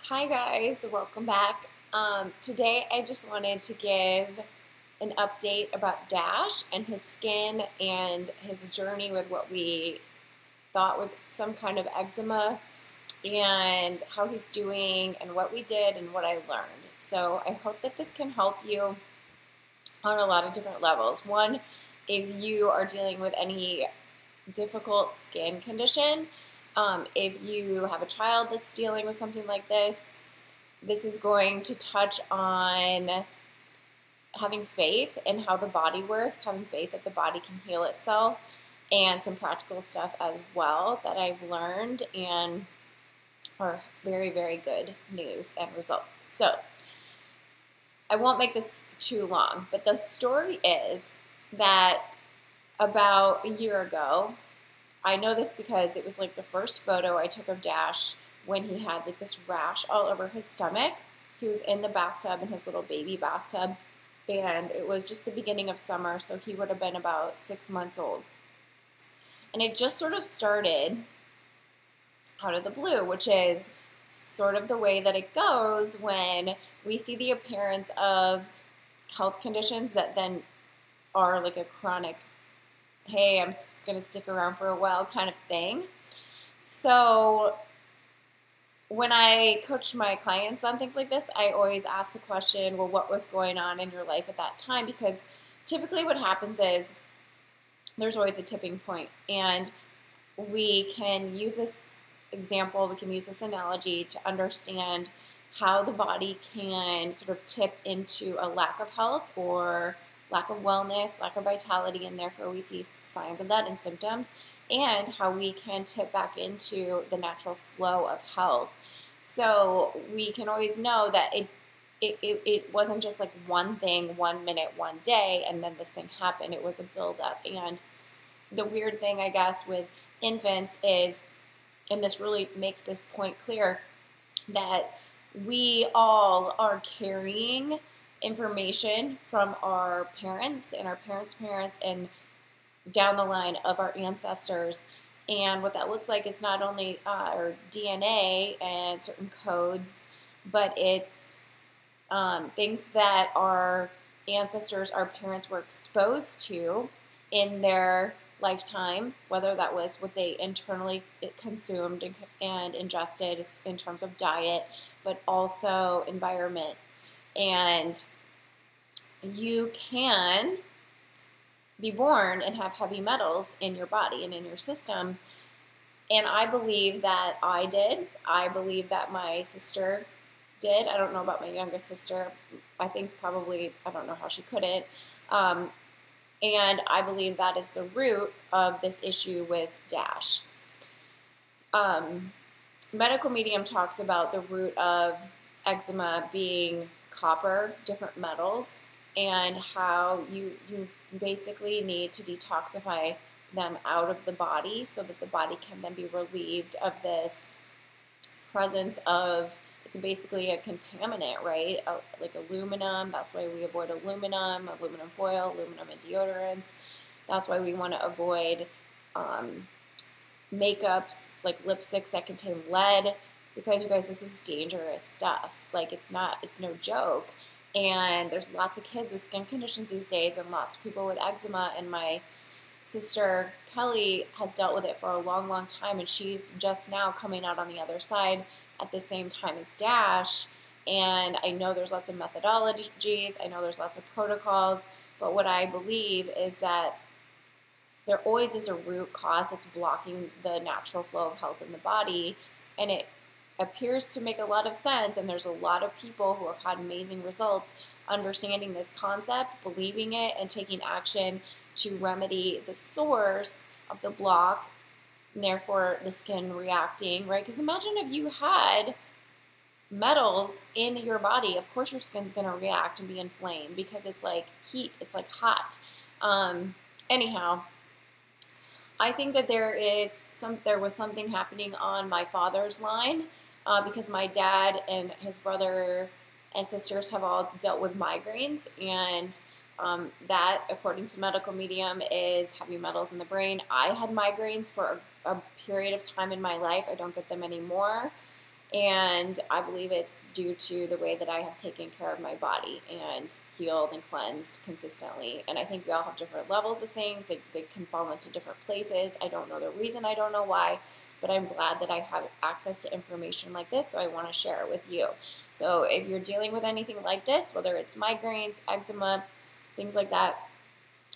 Hi guys, welcome back. Today I just wanted to give an update about Dash and his skin and his journey with what we thought was some kind of eczema and how he's doing and what we did and what I learned. So I hope that this can help you on a lot of different levels. One, if you are dealing with any difficult skin condition, if you have a child that's dealing with something like this is going to touch on having faith in how the body works, having faith that the body can heal itself, and some practical stuff as well that I've learned and are very, very good news and results. So I won't make this too long, but the story is that about a year ago, I know this because it was like the first photo I took of Dash when he had like this rash all over his stomach. He was in the bathtub, in his little baby bathtub, and it was just the beginning of summer, so he would have been about 6 months old. And it just sort of started out of the blue, which is sort of the way that it goes when we see the appearance of health conditions that then are like a chronic, hey, I'm going to stick around for a while kind of thing. So when I coach my clients on things like this, I always ask the question, well, what was going on in your life at that time? Because typically what happens is there's always a tipping point, and we can use this example, we can use this analogy to understand how the body can sort of tip into a lack of health or lack of wellness, lack of vitality, and therefore we see signs of that and symptoms, and how we can tip back into the natural flow of health. So we can always know that it wasn't just like one thing, 1 minute, one day, and then this thing happened. It was a buildup. And the weird thing, I guess, with infants is, and this really makes this point clear, that we all are carrying information from our parents and our parents' parents and down the line of our ancestors. And what that looks like is not only our DNA and certain codes, but it's things that our ancestors, our parents were exposed to in their lifetime, whether that was what they internally consumed and ingested in terms of diet, but also environment. And you can be born and have heavy metals in your body and in your system. And I believe that I did. I believe that my sister did. I don't know about my youngest sister. I think probably, I don't know how she couldn't. And I believe that is the root of this issue with Dash. Medical medium talks about the root of eczema being copper, different metals, and how you basically need to detoxify them out of the body so that the body can then be relieved of this presence of, it's basically a contaminant, right? Like aluminum. That's why we avoid aluminum foil, aluminum in deodorants. That's why we want to avoid makeups, like lipsticks that contain lead, because you guys, this is dangerous stuff. Like it's no joke. And there's lots of kids with skin conditions these days and lots of people with eczema, and my sister Kelly has dealt with it for a long, long time, and she's just now coming out on the other side at the same time as Dash. And I know there's lots of methodologies, I know there's lots of protocols, but what I believe is that there always is a root cause that's blocking the natural flow of health in the body, and it appears to make a lot of sense, and there's a lot of people who have had amazing results understanding this concept, believing it, and taking action to remedy the source of the block, and therefore the skin reacting, right? Because imagine if you had metals in your body, of course your skin's going to react and be inflamed because it's like heat, it's like hot. Anyhow, I think that there was something happening on my father's line because my dad and his brother and sisters have all dealt with migraines, and that, according to medical medium, is heavy metals in the brain. I had migraines for a period of time in my life. I don't get them anymore. And I believe it's due to the way that I have taken care of my body and healed and cleansed consistently. And I think we all have different levels of things. They can fall into different places. I don't know the reason. I don't know why. But I'm glad that I have access to information like this, so I want to share it with you. So if you're dealing with anything like this, whether it's migraines, eczema, things like that,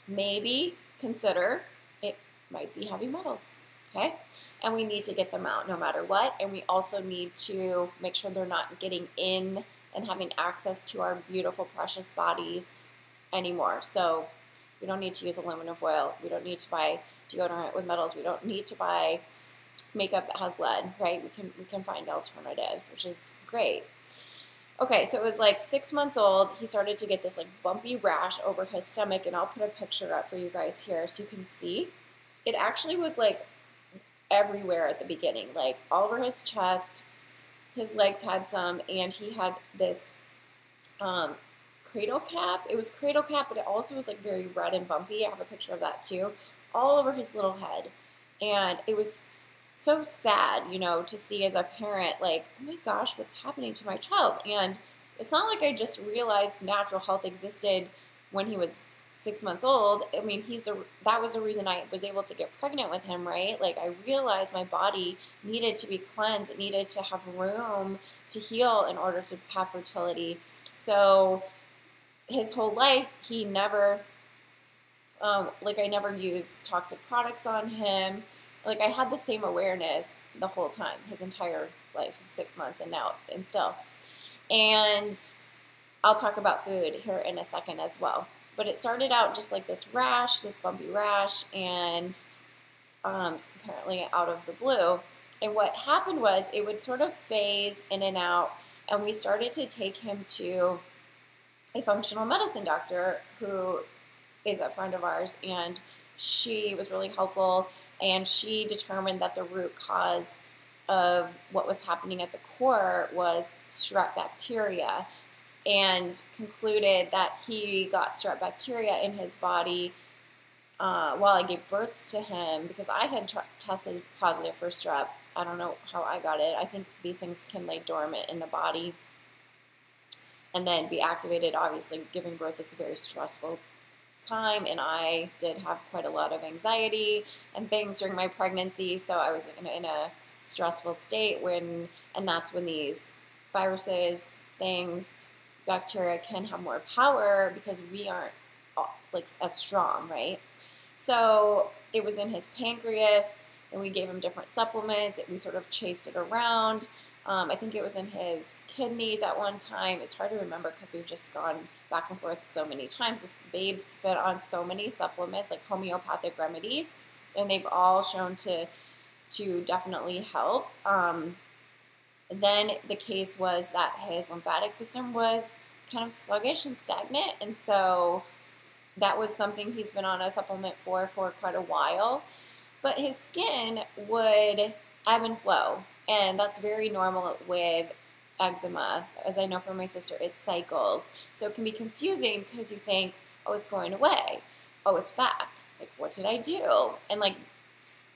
maybe consider it might be heavy metals, okay? And we need to get them out no matter what. And we also need to make sure they're not getting in and having access to our beautiful, precious bodies anymore. So we don't need to use aluminum foil. We don't need to buy deodorant with metals. We don't need to buy makeup that has lead, right? We can find alternatives, which is great. Okay, so it was like 6 months old. He started to get this like bumpy rash over his stomach, and I'll put a picture up for you guys here so you can see. It actually was like everywhere at the beginning, like all over his chest. His legs had some, and he had this cradle cap. It was cradle cap, but it also was like very red and bumpy. I have a picture of that too, all over his little head. And it was so sad, you know, to see as a parent, like, oh my gosh, what's happening to my child? And it's not like I just realized natural health existed when he was 6 months old. I mean, that was the reason I was able to get pregnant with him, right? Like, I realized my body needed to be cleansed. It needed to have room to heal in order to have fertility. So his whole life, he never, like, I never used toxic products on him. Like, I had the same awareness the whole time, his entire life, 6 months and still. And I'll talk about food here in a second as well. But it started out just like this rash, this bumpy rash, and apparently out of the blue. And what happened was it would sort of phase in and out, and we started to take him to a functional medicine doctor who is a friend of ours, and she was really helpful. And she determined that the root cause of what was happening at the core was strep bacteria, and concluded that he got strep bacteria in his body while I gave birth to him, because I had tested positive for strep. I don't know how I got it. I think these things can lay dormant in the body and then be activated. Obviously, giving birth is a very stressful time, and I did have quite a lot of anxiety and things during my pregnancy, so I was in a stressful state and that's when these viruses, things, bacteria can have more power because we aren't like as strong, right? So it was in his pancreas, and we gave him different supplements. We sort of chased it around. I think it was in his kidneys at one time. It's hard to remember because we've just gone back and forth so many times. This babe's been on so many supplements, like homeopathic remedies, and they've all shown to definitely help. Then the case was that his lymphatic system was kind of sluggish and stagnant, and so that was something he's been on a supplement for quite a while. But his skin would ebb and flow, and that's very normal with eczema. As I know from my sister, it cycles. So it can be confusing because you think, oh, it's going away. Oh, it's back. Like, what did I do? And like,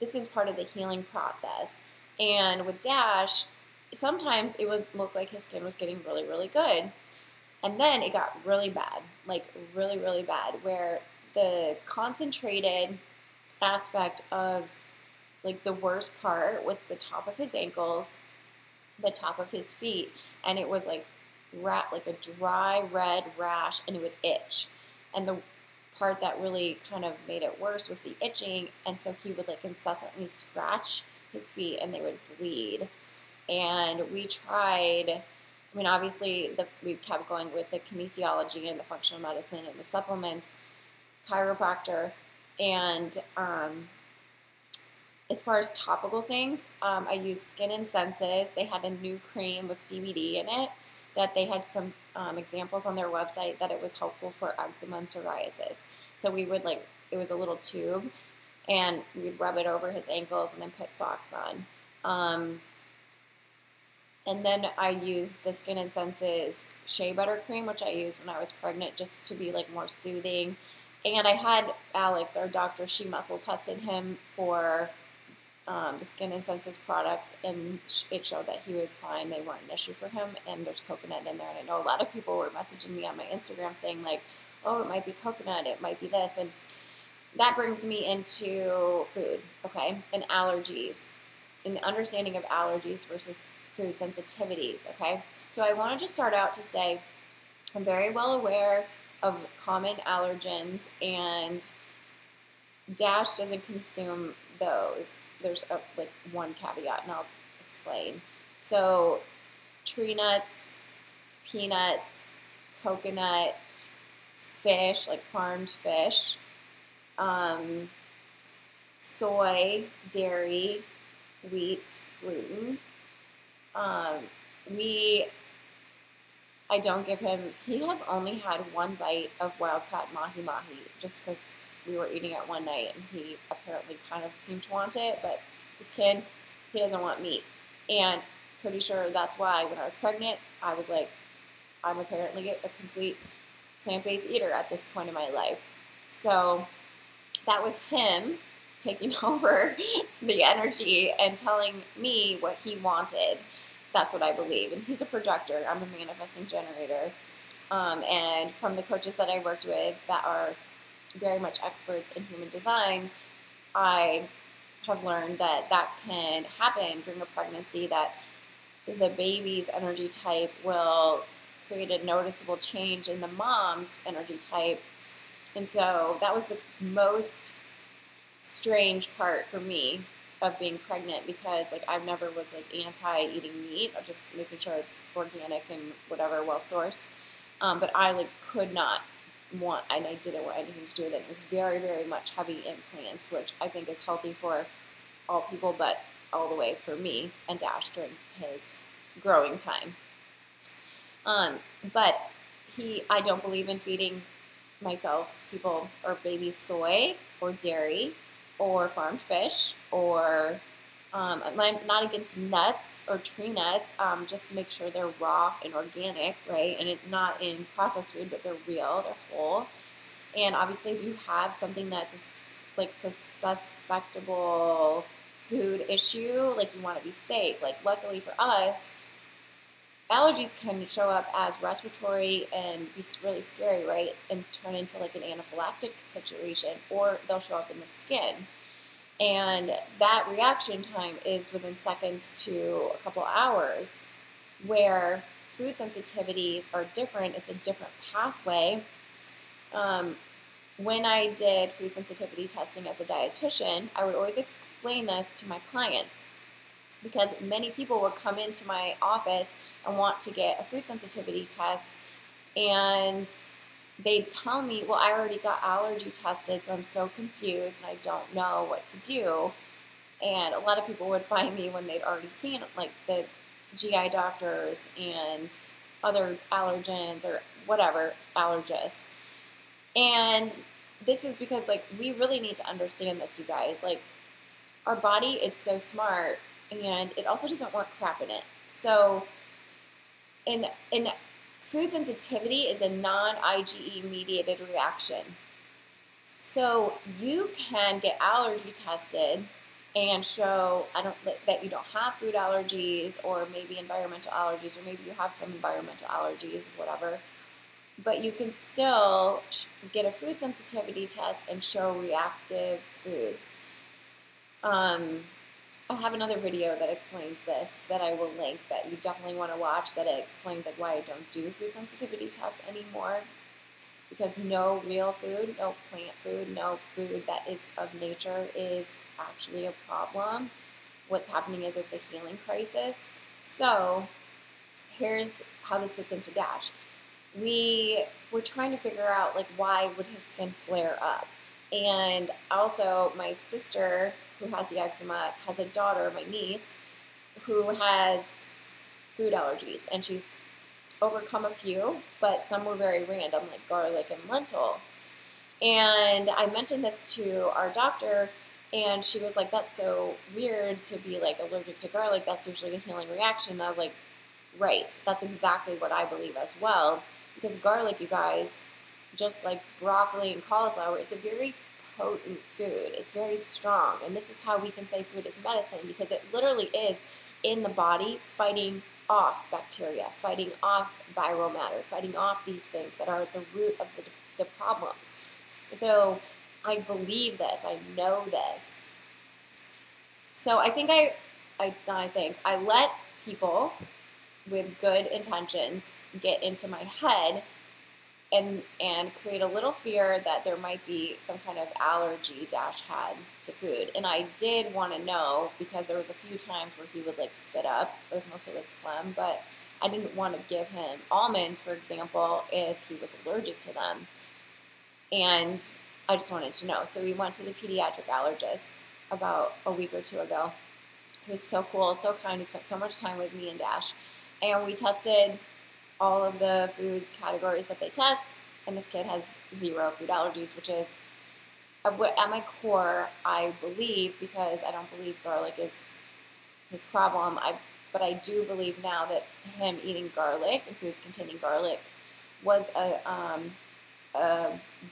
this is part of the healing process. And with Dash, sometimes it would look like his skin was getting really, really good. And then it got really bad, like really, really bad, where the concentrated aspect of like the worst part was the top of his ankles, the top of his feet, and it was like a dry red rash, and it would itch. And the part that really kind of made it worse was the itching, and so he would like incessantly scratch his feet and they would bleed. And we tried, I mean, obviously we kept going with the kinesiology and the functional medicine and the supplements, chiropractor, and as far as topical things, I used Skin and Senses. They had a new cream with CBD in it that they had some examples on their website that it was helpful for eczema and psoriasis. So we would it was a little tube, and we'd rub it over his ankles and then put socks on. And then I used the Skin and Senses shea butter cream, which I used when I was pregnant, just to be like more soothing. And I had Alex, our doctor, she muscle tested him for the Skin and Senses products, and it showed that he was fine. They weren't an issue for him, and there's coconut in there. And I know a lot of people were messaging me on my Instagram saying like, oh, it might be coconut, it might be this, and that brings me into food, okay, and allergies, and the understanding of allergies versus food sensitivities, okay? So I want to just start out to say I'm very well aware of common allergens, and Dash doesn't consume those. There's like one caveat, and I'll explain. So tree nuts, peanuts, coconut, fish, like farmed fish, soy, dairy, wheat, gluten. I don't give him, he has only had one bite of wild-caught mahi-mahi just because we were eating it one night and he apparently kind of seemed to want it, but this kid, he doesn't want meat. And pretty sure that's why when I was pregnant, I was like, I'm apparently a complete plant-based eater at this point in my life. So that was him taking over the energy and telling me what he wanted. That's what I believe. And he's a projector. I'm a manifesting generator. And from the coaches that I worked with that are very much experts in human design, I have learned that that can happen during a pregnancy, that the baby's energy type will create a noticeable change in the mom's energy type. And so that was the most strange part for me of being pregnant, because like I never was like anti-eating meat, or just making sure it's organic and whatever, well sourced. But I like could not want, and I didn't want anything to do with it. It was very, very much heavy in plants, which I think is healthy for all people, but all the way for me and Dash during his growing time. But I don't believe in feeding myself, people, or babies soy or dairy or farmed fish, or I'm not against nuts or tree nuts, just to make sure they're raw and organic, right? And not in processed food, but they're real, they're whole. And obviously if you have something that's like a suspectable food issue, like you want to be safe, like luckily for us, allergies can show up as respiratory and be really scary, right? And turn into like an anaphylactic situation, or they'll show up in the skin. And that reaction time is within seconds to a couple hours, where food sensitivities are different. It's a different pathway. When I did food sensitivity testing as a dietitian, I would always explain this to my clients, because many people would come into my office and want to get a food sensitivity test, and they'd tell me, well, I already got allergy tested, so I'm so confused and I don't know what to do. And a lot of people would find me when they'd already seen like the GI doctors and other allergens or whatever, allergists. And this is because like we really need to understand this, you guys. Like our body is so smart, and it also doesn't want crap in it. So in food sensitivity is a non-IgE mediated reaction. So you can get allergy tested and show that you don't have food allergies, or maybe environmental allergies, or maybe you have some environmental allergies, whatever. But you can still get a food sensitivity test and show reactive foods. I have another video that explains this that I will link, that you definitely want to watch, that it explains like why I don't do food sensitivity tests anymore. Because no real food, no plant food, no food that is of nature is actually a problem. What's happening is it's a healing crisis. So here's how this fits into Dash. We were trying to figure out like why would his skin flare up. And also my sister, who has the eczema, has a daughter, my niece, who has food allergies, and she's overcome a few, but some were very random, like garlic and lentil. And I mentioned this to our doctor, and she was like, that's so weird to be like allergic to garlic. That's usually a healing reaction. And I was like, right, that's exactly what I believe as well. Because garlic, you guys, just like broccoli and cauliflower, it's a very potent food. It's very strong. And this is how we can say food is medicine, because it literally is in the body fighting off bacteria, fighting off viral matter, fighting off these things that are at the root of the problems. And so I believe this. I know this. So I think I let people with good intentions get into my head and create a little fear that there might be some kind of allergy Dash had to food. And I did want to know, because there was a few times where he would like spit up. It was mostly like phlegm, but I didn't want to give him almonds, for example, if he was allergic to them. And I just wanted to know. So we went to the pediatric allergist about a week or two ago. He was so cool, so kind. He spent so much time with me and Dash. And we tested all of the food categories that they test, and this kid has 0 food allergies, which is, at my core, I believe, because I don't believe garlic is his problem, but I do believe now that him eating garlic and foods containing garlic was a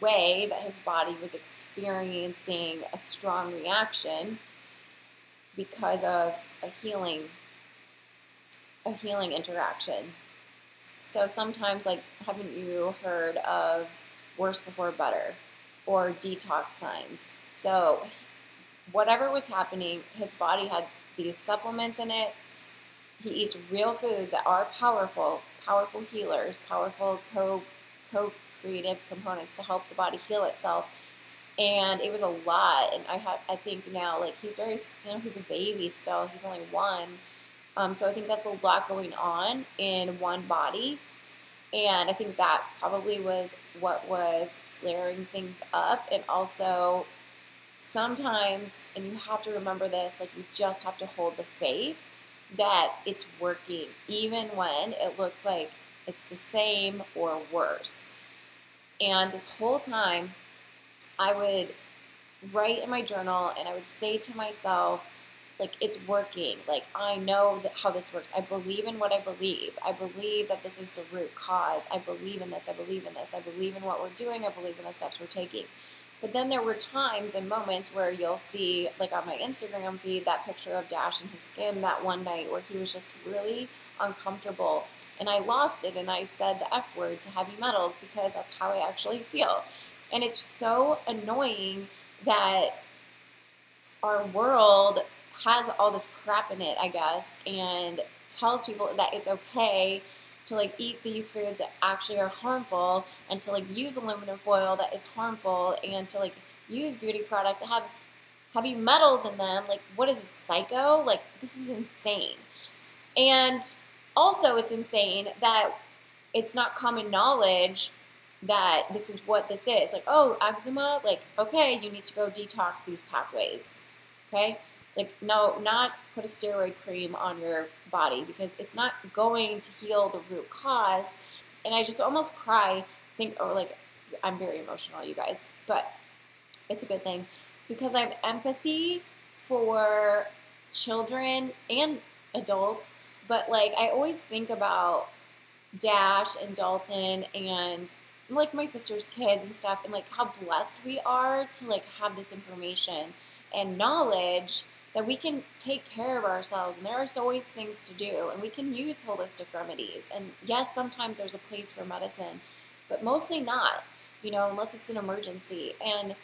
way that his body was experiencing a strong reaction because of a healing interaction. So sometimes, like, haven't you heard of worse before better or detox signs? So whatever was happening, his body had these supplements in it. He eats real foods that are powerful healers, powerful co-creative components to help the body heal itself. And it was a lot. And I think now, like, he's very, he's a baby still. He's only 1. So I think that's a lot going on in one body. And I think that probably was what was flaring things up. And also, sometimes, and you have to remember this, like, you just have to hold the faith that it's working, even when it looks like it's the same or worse. And this whole time, I would write in my journal and I would say to myself, like, it's working. Like, I know how this works. I believe in what I believe. I believe that this is the root cause. I believe in this. I believe in this. I believe in what we're doing. I believe in the steps we're taking. But then there were times and moments where you'll see, like on my Instagram feed, that picture of Dash and his skin that one night where he was just really uncomfortable. And I lost it and I said the F word to heavy metals because that's how I actually feel. And it's so annoying that our world has all this crap in it, I guess, and tells people that it's okay to, like, eat these foods that actually are harmful, and to, like, use aluminum foil that is harmful, and to, like, use beauty products that have heavy metals in them. Like, what is this, psycho? Like, this is insane. And also it's insane that it's not common knowledge that this is what this is. Like, oh, eczema, like, okay, you need to go detox these pathways, okay? Like, no, not put a steroid cream on your body because it's not going to heal the root cause. And I just almost cry, I'm very emotional, you guys, but it's a good thing because I have empathy for children and adults, but, like, I always think about Dash and Dalton and, like, my sister's kids and stuff, and, like, how blessed we are to, like, have this information and knowledge that we can take care of ourselves, and there are always things to do, and we can use holistic remedies. And yes, sometimes there's a place for medicine, but mostly not, unless it's an emergency. And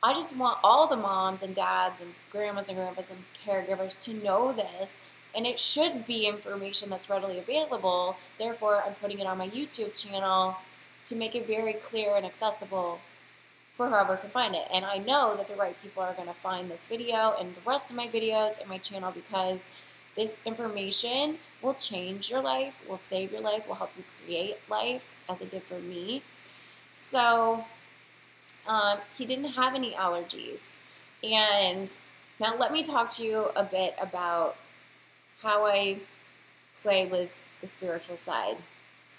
I just want all the moms and dads and grandmas and grandpas and caregivers to know this, and it should be information that's readily available. Therefore, I'm putting it on my YouTube channel to make it very clear and accessible for whoever can find it. And I know that the right people are going to find this video and the rest of my videos and my channel, because this information will change your life, will save your life, will help you create life, as it did for me. So he didn't have any allergies. And now let me talk to you a bit about how I play with the spiritual side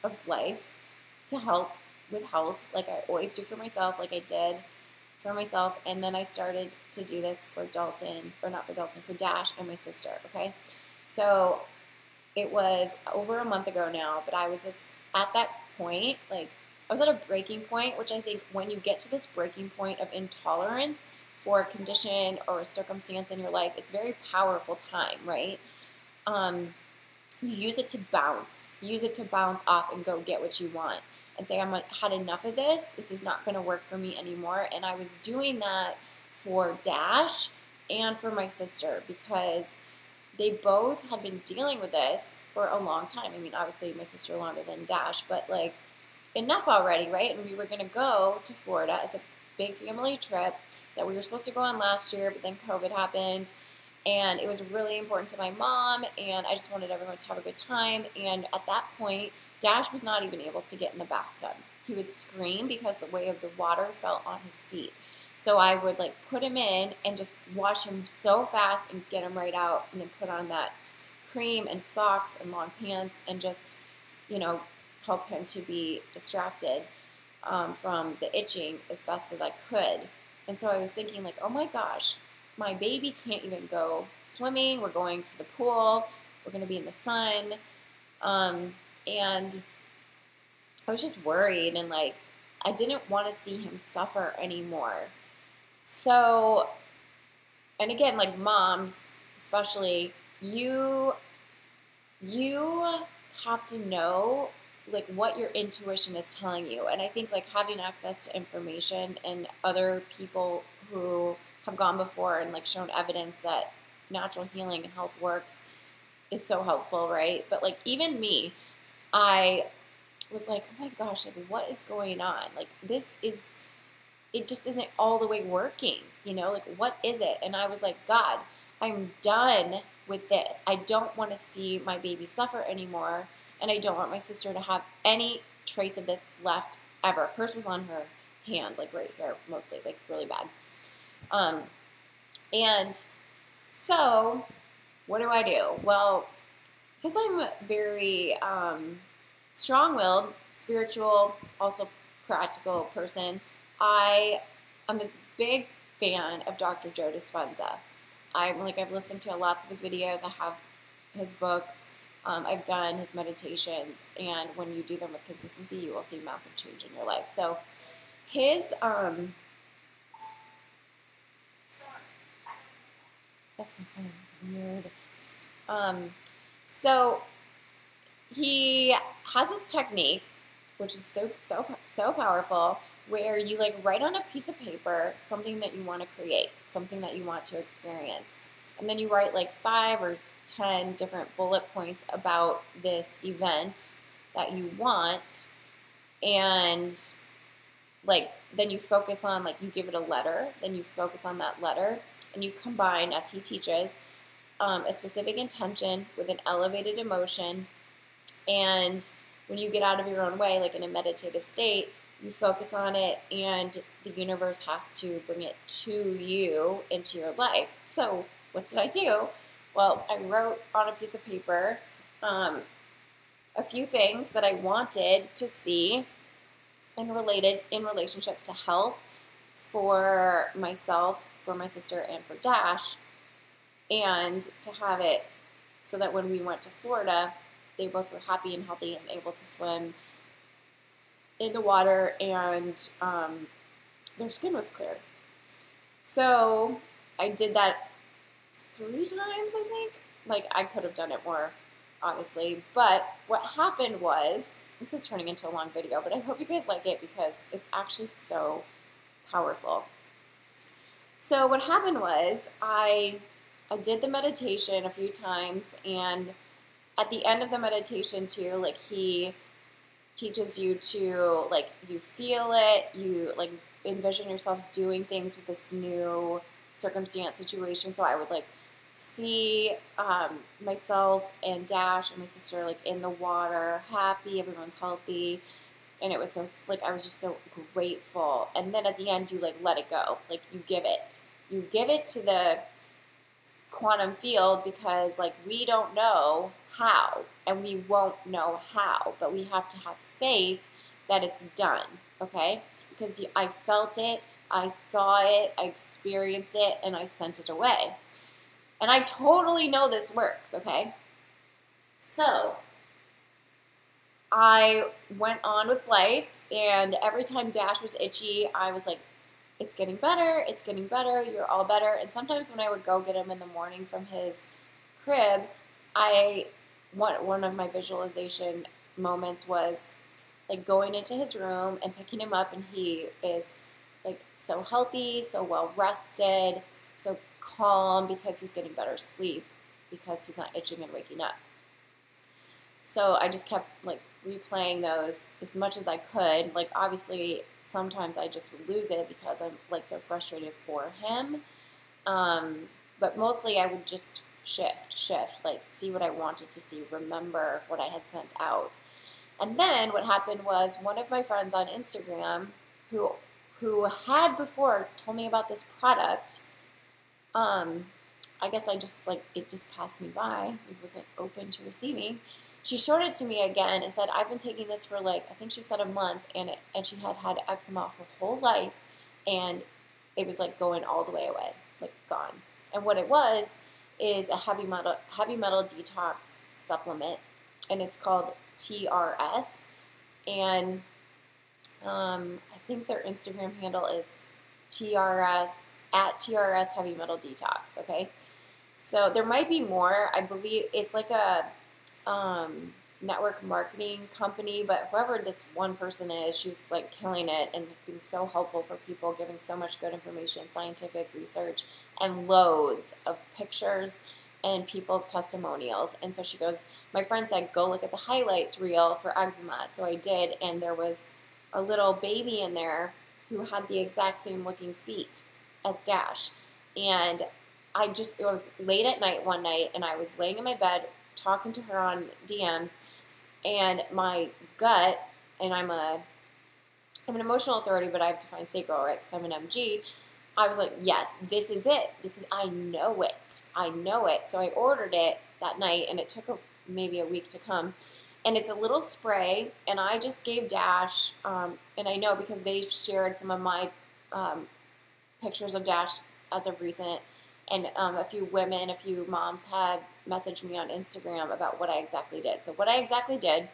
of life to help with health, like I always do for myself, like I did for myself. And then I started to do this for Dalton, or not for Dalton, for Dash and my sister, okay? So it was over a month ago now, but I was at that point, like, I was at a breaking point, which I think when you get to this breaking point of intolerance for a condition or a circumstance in your life, it's a very powerful time, right? You use it to bounce. Use it to bounce off and go get what you want. And say, had enough of this. This is not going to work for me anymore. And I was doing that for Dash and for my sister because they both had been dealing with this for a long time. I mean, obviously my sister longer than Dash, but like enough already, right? And we were going to go to Florida. It's a big family trip that we were supposed to go on last year, but then COVID happened. And it was really important to my mom, and I just wanted everyone to have a good time. And at that point, Dash was not even able to get in the bathtub. He would scream because the way of the water fell on his feet. So I would like put him in and just wash him so fast and get him right out, and then put on that cream and socks and long pants and just, you know, help him to be distracted from the itching as best as I could. And so I was thinking like, oh my gosh, my baby can't even go swimming. We're going to the pool. We're going to be in the sun. And I was just worried, and like I didn't want to see him suffer anymore. So, and again, like moms, especially, you have to know like what your intuition is telling you. And I think like having access to information and other people who have gone before and like shown evidence that natural healing and health works is so helpful, right? But like even me, I was like, oh my gosh, like what is going on? Like it just isn't all the way working, you know, like what is it? And I was like, God, I'm done with this. I don't want to see my baby suffer anymore, and I don't want my sister to have any trace of this left ever. Hers was on her hand, like right here, mostly, like really bad. And so what do I do? Well, because I'm a very strong-willed, spiritual, also practical person, I'm a big fan of Dr. Joe Dispenza. I've listened to lots of his videos. I have his books. I've done his meditations, and when you do them with consistency, you will see massive change in your life. So his that's my phone. Weird. So he has this technique, which is so powerful, where you like write on a piece of paper something that you want to create, something that you want to experience, and then you write like 5 or 10 different bullet points about this event that you want, and like then you focus on, like you give it a letter, then you focus on that letter, and you combine, as he teaches, a specific intention with an elevated emotion. And when you get out of your own way, like in a meditative state, you focus on it, and the universe has to bring it to you into your life. So what did I do? Well, I wrote on a piece of paper a few things that I wanted to see in relationship to health for myself, for my sister, and for Dash, and to have it so that when we went to Florida, they both were happy and healthy and able to swim in the water, and their skin was clear. So I did that 3 times, I think. Like, I could have done it more, honestly. But what happened was, this is turning into a long video, but I hope you guys like it because it's actually so powerful. So what happened was, I did the meditation a few times, and at the end of the meditation too, like he teaches you to, like, you feel it, you like envision yourself doing things with this new circumstance situation. So I would like see myself and Dash and my sister like in the water, happy, everyone's healthy, and it was so like I was just so grateful. And then at the end you like let it go, like you give it to the quantum field, because like we don't know how, and we won't know how, but we have to have faith that it's done, okay? Because I felt it, I saw it, I experienced it, and I sent it away. And I totally know this works, okay? So I went on with life, and every time Dash was itchy, I was like, it's getting better, you're all better. And sometimes when I would go get him in the morning from his crib, one of my visualization moments was like going into his room and picking him up, and he is like so healthy, so well rested, so calm because he's getting better sleep because he's not itching and waking up. So I just kept like replaying those as much as I could. Like obviously sometimes I just would lose it because I'm like so frustrated for him. But mostly I would just shift, like see what I wanted to see, remember what I had sent out. And then what happened was one of my friends on Instagram who had before told me about this product, I guess I just like, it just passed me by. It wasn't open to receiving. She showed it to me again and said, I've been taking this for like, I think she said a month, and she had had eczema her whole life, and it was like going all the way away, like gone. And what it was is a heavy metal detox supplement, and it's called TRS, and I think their Instagram handle is TRS Heavy Metal Detox. Okay, so there might be more. I believe it's like a network marketing company, but whoever this one person is, she's like killing it and being so helpful for people, giving so much good information, scientific research, and loads of pictures and people's testimonials. And so she goes, my friend said, go look at the highlights reel for eczema. So I did, and there was a little baby in there who had the exact same looking feet as Dash. And it was late at night one night, and I was laying in my bed talking to her on DMs, and my gut, and I'm an emotional authority, but I have to find sacral, right, because I'm an MG. I was like, yes, this is it. I know it. So I ordered it that night, and it took maybe a week to come. And it's a little spray, and I just gave Dash, and I know because they've shared some of my pictures of Dash as of recent, and a few moms have messaged me on Instagram about what I exactly did. So what I exactly did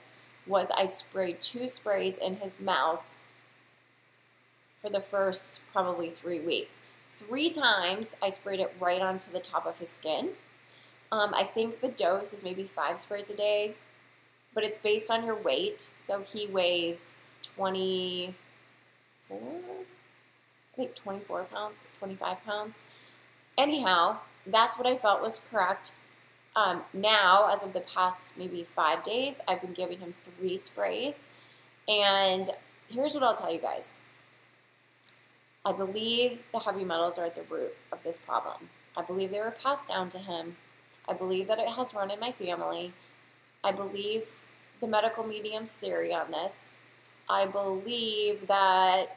was I sprayed 2 sprays in his mouth for the first probably 3 weeks. 3 times I sprayed it right onto the top of his skin. I think the dose is maybe 5 sprays a day, but it's based on your weight. So he weighs 24 pounds, 25 pounds. Anyhow, that's what I felt was correct. Now, as of the past maybe 5 days, I've been giving him 3 sprays. And here's what I'll tell you guys. I believe the heavy metals are at the root of this problem. I believe they were passed down to him. I believe that it has run in my family. I believe the medical medium's theory on this. I believe that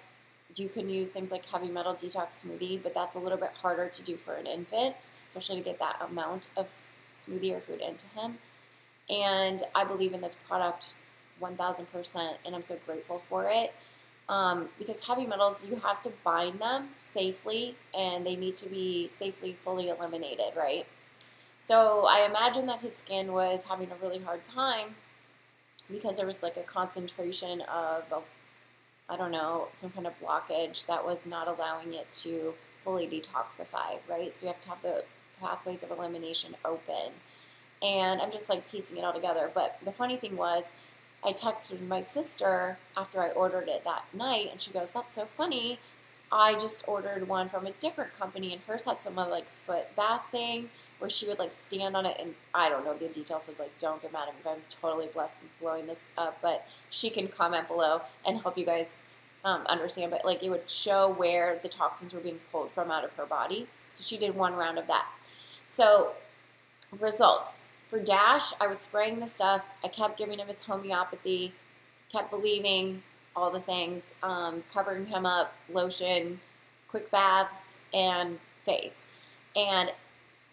you can use things like heavy metal detox smoothie, but that's a little bit harder to do for an infant, especially to get that amount of smoothie or food into him. And I believe in this product 1000%, and I'm so grateful for it. Because heavy metals, you have to bind them safely, and they need to be safely fully eliminated, right? So I imagine that his skin was having a really hard time because there was like a concentration of, I don't know, some kind of blockage that was not allowing it to fully detoxify, right? So you have to have the pathways of elimination open. And I'm just like piecing it all together. But the funny thing was, I texted my sister after I ordered it that night, and she goes, that's so funny. I just ordered one from a different company, and hers had some like foot bath thing where she would like stand on it, and I don't know the details, so like don't get mad at me if I'm totally blowing this up, but she can comment below and help you guys understand. But like it would show where the toxins were being pulled from out of her body. So she did 1 round of that. So results. For Dash, I was spraying the stuff. I kept giving him his homeopathy, kept believing all the things, covering him up, lotion, quick baths, and faith. And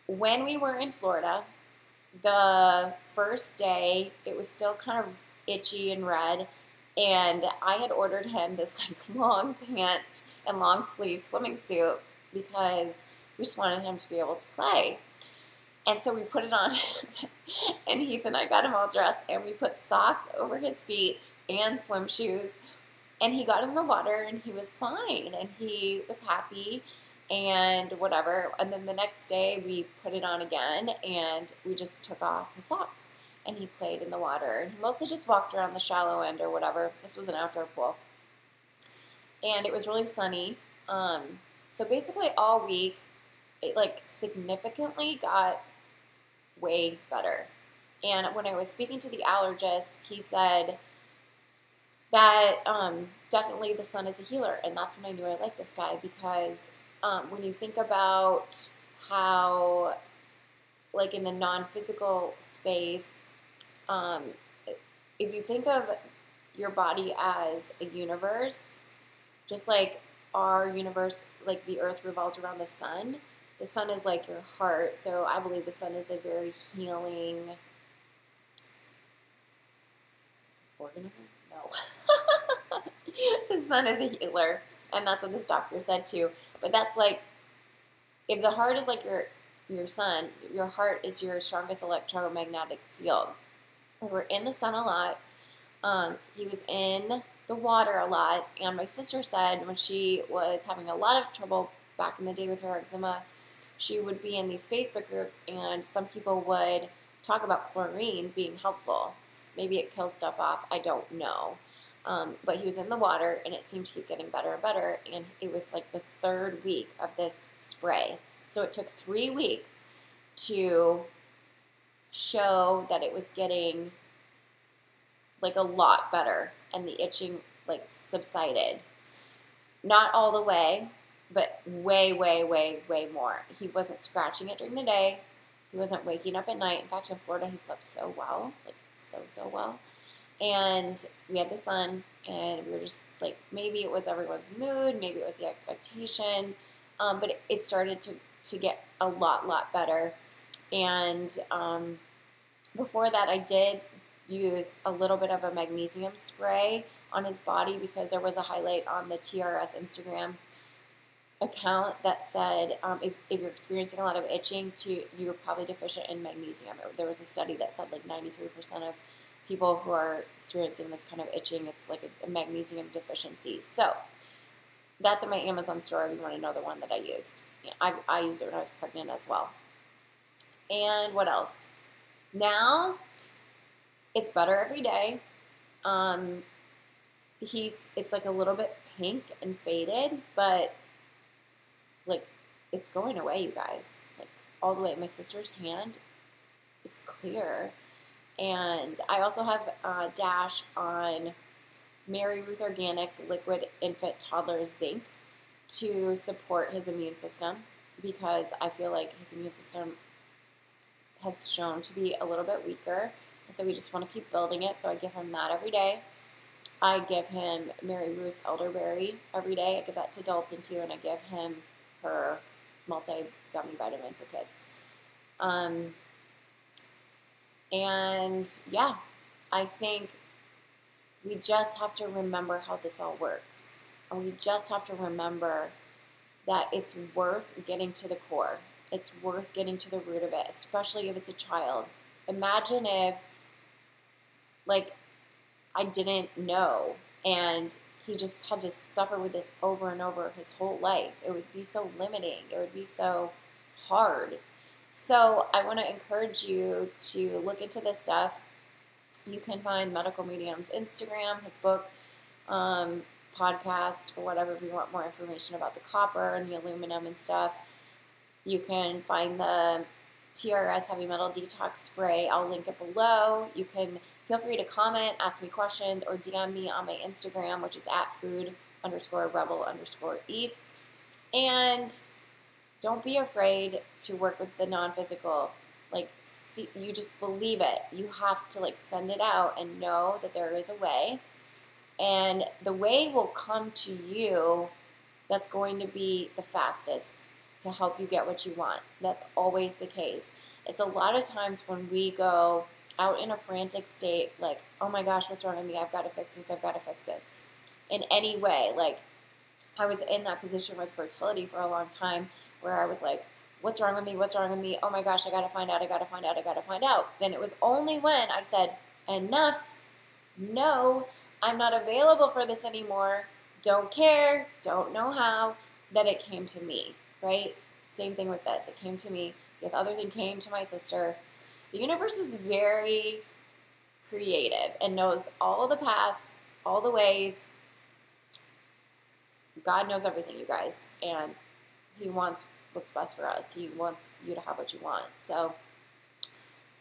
when we were in Florida, the first day, it was still kind of itchy and red, and I had ordered him this like long pant and long sleeve swimming suit because we just wanted him to be able to play. And so we put it on, and Heath and I got him all dressed, and we put socks over his feet and swim shoes, and he got in the water, and he was fine, and he was happy, and whatever. And then the next day, we put it on again, and we just took off his socks, and he played in the water. And he mostly just walked around the shallow end or whatever. This was an outdoor pool, and it was really sunny. So basically all week, it like significantly got way better. And when I was speaking to the allergist, he said that definitely the sun is a healer. And that's when I knew I liked this guy, because when you think about how, like in the non-physical space, if you think of your body as a universe, just like our universe, like the earth revolves around the sun is like your heart. So I believe the sun is a very healing organism? No. The sun is a healer, and that's what this doctor said too. But that's like, if the heart is like your sun, your heart is your strongest electromagnetic field. We were in the sun a lot. He was in the water a lot, and my sister said when she was having a lot of trouble back in the day with her eczema, she would be in these Facebook groups, and some people would talk about chlorine being helpful. Maybe it kills stuff off, I don't know. But he was in the water, and it seemed to keep getting better and better, and it was like the 3rd week of this spray. So it took 3 weeks to show that it was getting like a lot better, and the itching like subsided. Not all the way, but way, way, way, way more. He wasn't scratching it during the day. He wasn't waking up at night. In fact, in Florida, he slept so well, like so well. And we had the sun, and we were just like, maybe it was everyone's mood, maybe it was the expectation, but it started to get a lot better. And before that, I did use a little bit of a magnesium spray on his body, because there was a highlight on the TRS Instagram account that said if you're experiencing a lot of itching, you're probably deficient in magnesium. There was a study that said like 93% of people who are experiencing this kind of itching, it's like a magnesium deficiency. So that's in my Amazon store if you want to know the one that I used. I used it when I was pregnant as well. And what else? Now it's better every day. It's like a little bit pink and faded, but like it's going away, you guys. Like all the way. My sister's hand, it's clear. And I also have a dash on Mary Ruth Organics Liquid Infant Toddler Zinc to support his immune system, because I feel like his immune system has shown to be a little bit weaker. And so we just want to keep building it. So I give him that every day. I give him Mary Ruth's elderberry every day. I give that to Dalton too, and I give him her multi-gummy vitamin for kids. And yeah, I think we just have to remember how this all works. And we just have to remember that it's worth getting to the core. It's worth getting to the root of it, especially if it's a child. Imagine if, like, I didn't know, and he just had to suffer with this over and over his whole life. It would be so limiting. It would be so hard. So I want to encourage you to look into this stuff. You can find Medical Medium's Instagram, his book, podcast, or whatever if you want more information about the copper and the aluminum and stuff. You can find the TRS Heavy Metal Detox Spray. I'll link it below. You can feel free to comment, ask me questions, or DM me on my Instagram, which is @food_rebel_eats. And don't be afraid to work with the non-physical. Like, see, you just believe it. You have to like send it out and know that there is a way. And the way will come to you that's going to be the fastest to help you get what you want. That's always the case. It's a lot of times when we go out in a frantic state, like, oh my gosh, what's wrong with me? I've got to fix this. I've got to fix this. In any way, like I was in that position with fertility for a long time where I was like, what's wrong with me? What's wrong with me? Oh my gosh, I gotta find out, I gotta find out, I gotta find out. Then it was only when I said, enough, no, I'm not available for this anymore, don't care, don't know how, that it came to me, right? Same thing with this. It came to me. The other thing came to my sister. The universe is very creative and knows all the paths, all the ways. God knows everything, you guys, and He wants what's best for us. He wants you to have what you want. So,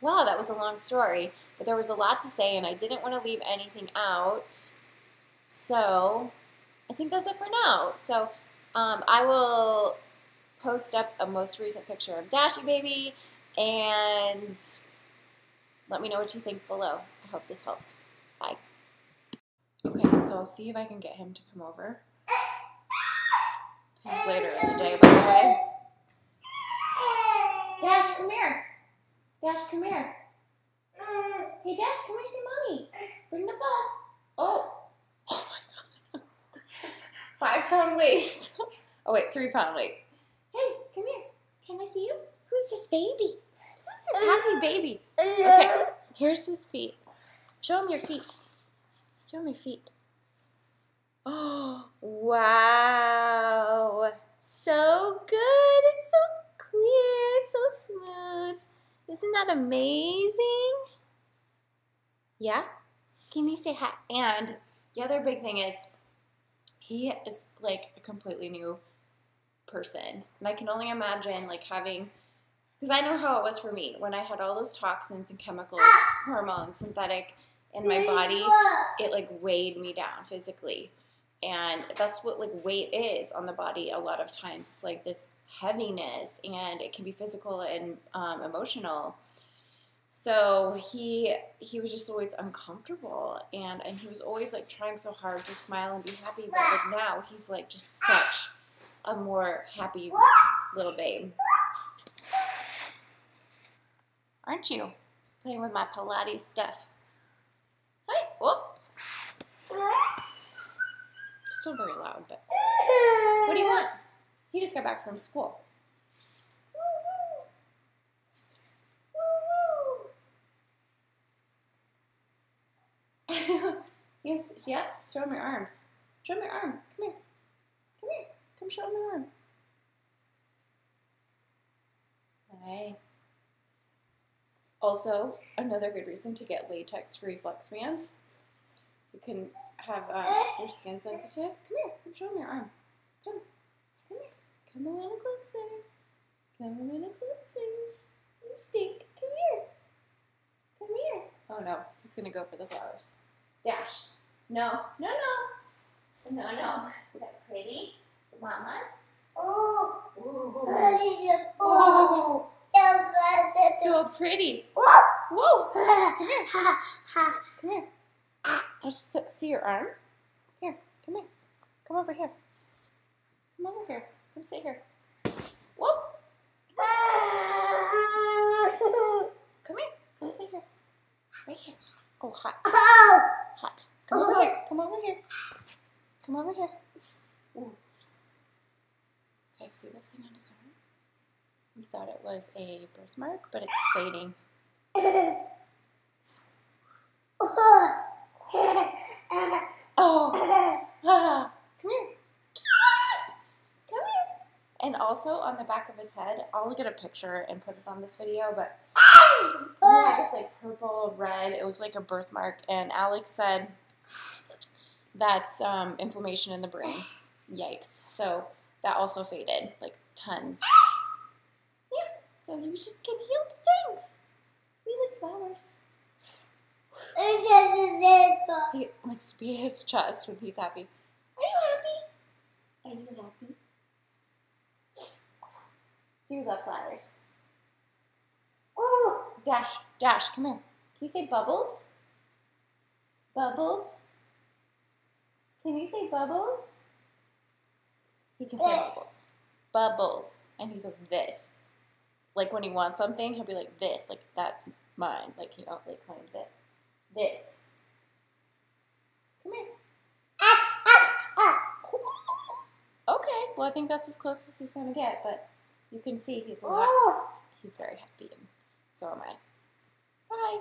wow, that was a long story, but there was a lot to say, and I didn't want to leave anything out. So, I think that's it for now. So, I will post up a most recent picture of Dashy Baby, and let me know what you think below. I hope this helped. Bye. Okay, so I'll see if I can get him to come over. This is later in the day, by the way. Dash, come here. Dash, come here. Hey, Dash, come here, say mommy. Bring the ball. Oh my God. 5 pound waist. Oh wait, 3 pound waist. Hey, come here. Can I see you? Who's this baby? Who's this happy baby? Okay, here's his feet. Show him your feet. Show him your feet. Oh, wow. So good. It's so clear. It's so smooth. Isn't that amazing? Yeah? Can you say hi? And the other big thing is he is like a completely new person. And I can only imagine like having, because I know how it was for me when I had all those toxins and chemicals, hormones, synthetic in my body, it like weighed me down physically. And that's what like weight is on the body a lot of times. It's like this heaviness, and it can be physical and emotional. So he was just always uncomfortable, and he was always like trying so hard to smile and be happy, but like now he's like just such a more happy little babe. Aren't you? Playing with my Pilates stuff. Hi. Whoop. Still very loud, but what do you want? He just got back from school. Yes, show him your arms. Show him your arm. Come here. Come here. Come show him your arm. Hi. Also, another good reason to get latex-free flex bands. You can have your skin sensitive. Come here. Come show him your arm. Come. Come here. Come a little closer. Come a little closer. You stink. Come here. Come here. Oh no, he's gonna go for the flowers. Dash. No. No, no. No, no. Is that pretty? The mamas? Oh. Ooh. Oh. So pretty. Whoa. Come here. Come here. Let's see your arm. Here. Come here. Come over here. Come over here. Come sit here. Whoop. Come here. Come sit here. Right here. Oh, hot. Hot. Come over here. Come over here. Come over here. Ooh. Okay, see this thing on his arm? We thought it was a birthmark, but it's fading. Oh. Come here. Come here. And also on the back of his head, I'll get a picture and put it on this video, but he had this like purple, red, it looked like a birthmark, and Alex said that's inflammation in the brain. Yikes. So that also faded, like tons. Yeah, so you just can heal things. We like flowers. He likes to beat his chest when he's happy. Are you happy? Are you happy? Do you love flowers? Oh, Dash, Dash, come here. Can you say bubbles? Bubbles? Can you say bubbles? He can say bubbles. Bubbles. And he says this. Like when he wants something, he'll be like this. Like, that's mine. Like he like claims it. This. Come here. Okay. Well, I think that's as close as he's going to get, but You can see he's Oh. he's very happy, and so am I. Bye.